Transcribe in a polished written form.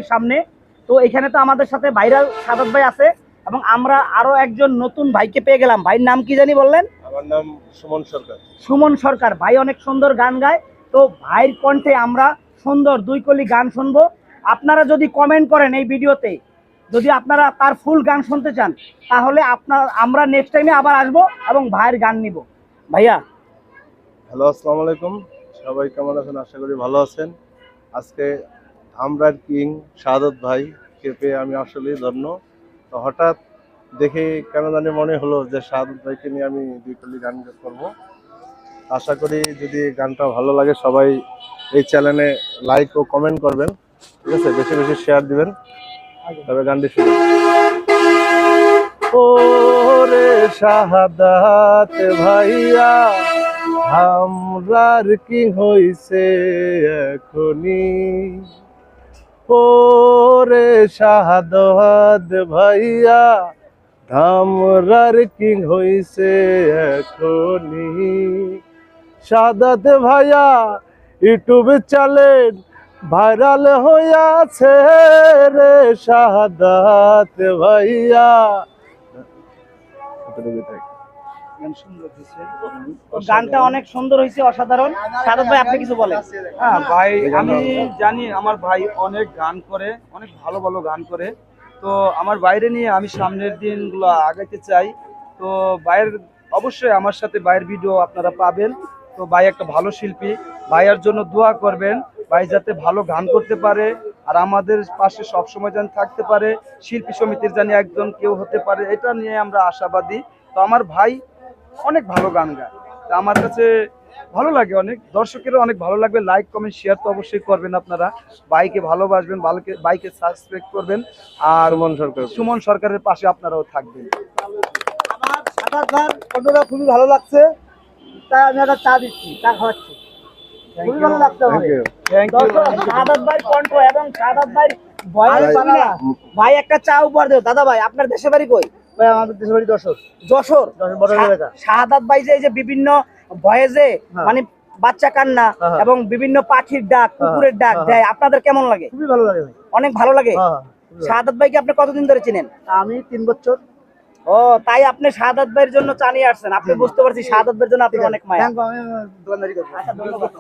বাড়ির সামনে। তো এখানে তো আমাদের সাথে ভাইরাল সাদাত ভাই আছে এবং আমরা আরো একজন নতুন ভাইকে পেয়ে গেলাম। ভাইয়ের নাম কি জানি বললেন? আমার নাম সুমন সরকার। সুমন সরকার ভাই অনেক সুন্দর গান গায়। তো ভাইয়ের কণ্ঠে আমরা সুন্দর দুই কলি গান শুনবো। আপনারা যদি কমেন্ট করেন এই ভিডিওতে, যদি আপনারা তার ফুল গান শুনতে চান, তাহলে আমরা নেক্সট টাইমে আবার আসবো এবং ভাইয়ের গান নিব। ভাইয়া হ্যালো, আসসালামু আলাইকুম। সবাই কেমন আছেন? আশা করি ভালো আছেন। আজকে ধামরার কিং শাহাদত ভাইকে পেয়ে আমি আসলেই ধন্য। তো হঠাৎ দেখে কেন জানি মনে হলো যে শাহাদত ভাইকে নিয়ে আমি দুই কলি গান করব। আশা করি যদি গানটা ভালো লাগে সবাই এই চ্যানেলে লাইক ও কমেন্ট করবেন, ঠিক আছে? বেশি বেশি শেয়ার দিবেন। তবে গানটি শুনুন। ওরে শাহাদাত ভাইয়া, আমরার কি হইছে এখনি। ওরে শাহাদাত ভাইয়া, আমরার কি হইছে এখনি। শাহাদাত ভাইয়া ইউটিউব চ্যানেল ভাইরাল হইয়াছে রে শাহাদাত ভাইয়া। গানটা অনেক সুন্দর হয়েছে, অসাধারণ। সাদাত ভাই আপনি কিছু বলেন? হ্যাঁ ভাই, আমি জানি আমার ভাই অনেক গান করে, অনেক ভালো ভালো গান করে। তো আমার বাইরে নিয়ে আমি সামনের দিনগুলো আগাইতে চাই। তো ভাইয়ের অবশ্যই আমার সাথে ভাইয়ের ভিডিও আপনারা পাবেন। তো ভাই একটা ভালো শিল্পী, ভাইয়ের জন্য দোয়া করবেন। ভাই যাতে ভালো গান করতে পারে আর আমাদের পাশে সবসময় যেন থাকতে পারে, শিল্পী সমিতির জানি একজন কেউ হতে পারে, এটা নিয়ে আমরা আশাবাদী। তো আমার ভাই অনেক ভালো গান গায়, তা আমার কাছে ভালো লাগে, অনেক দর্শকেরও অনেক ভালো লাগবে। লাইক কমেন্ট শেয়ার তো অবশ্যই করবেন আপনারা। বাইকে ভালোবাসবেন, বাইকে সাবস্ক্রাইব করবেন। আর সুমন সরকারের পাশে আপনারাও থাকবেন। আমার সাদাত ভাই কণ্ঠটা খুবই ভালো লাগছে, তাই আমি একটা চা দিচ্ছি, চা খাওয়াচ্ছি। খুবই ভালো লাগছে আমাকে। সাদাত ভাই কণ্ঠ এবং সাদাত ভাই ভয়েস, ভাই একটা চা উপহার দেও। দাদা ভাই আপনার দেশের বাড়ি কই? ভাই আমাদের দেশের বাড়ি যশোর। যশোর। শাহাদাত ভাই যে এই যে বিভিন্ন ভয়েসে মানে বাচ্চা কান্না এবং বিভিন্ন পাখির ডাক, কুকুরের ডাক দেয়, আপনাদের কেমন লাগে? খুবই ভালো লাগে ভাই। অনেক ভালো লাগে। শাহাদাত ভাইকে আপনি কতদিন ধরে চিনেন? আমি 3 বছর। ও, তাই আপনি শাহাদাত ভাইয়ের জন্য চা নিয়ে আসছেন। আপনি বুঝতে পারছি শাহাদাত ভাইয়ের জন্য আপনার অনেক মায়া। আমি দোকানদারি করি। আচ্ছা, ধন্যবাদ।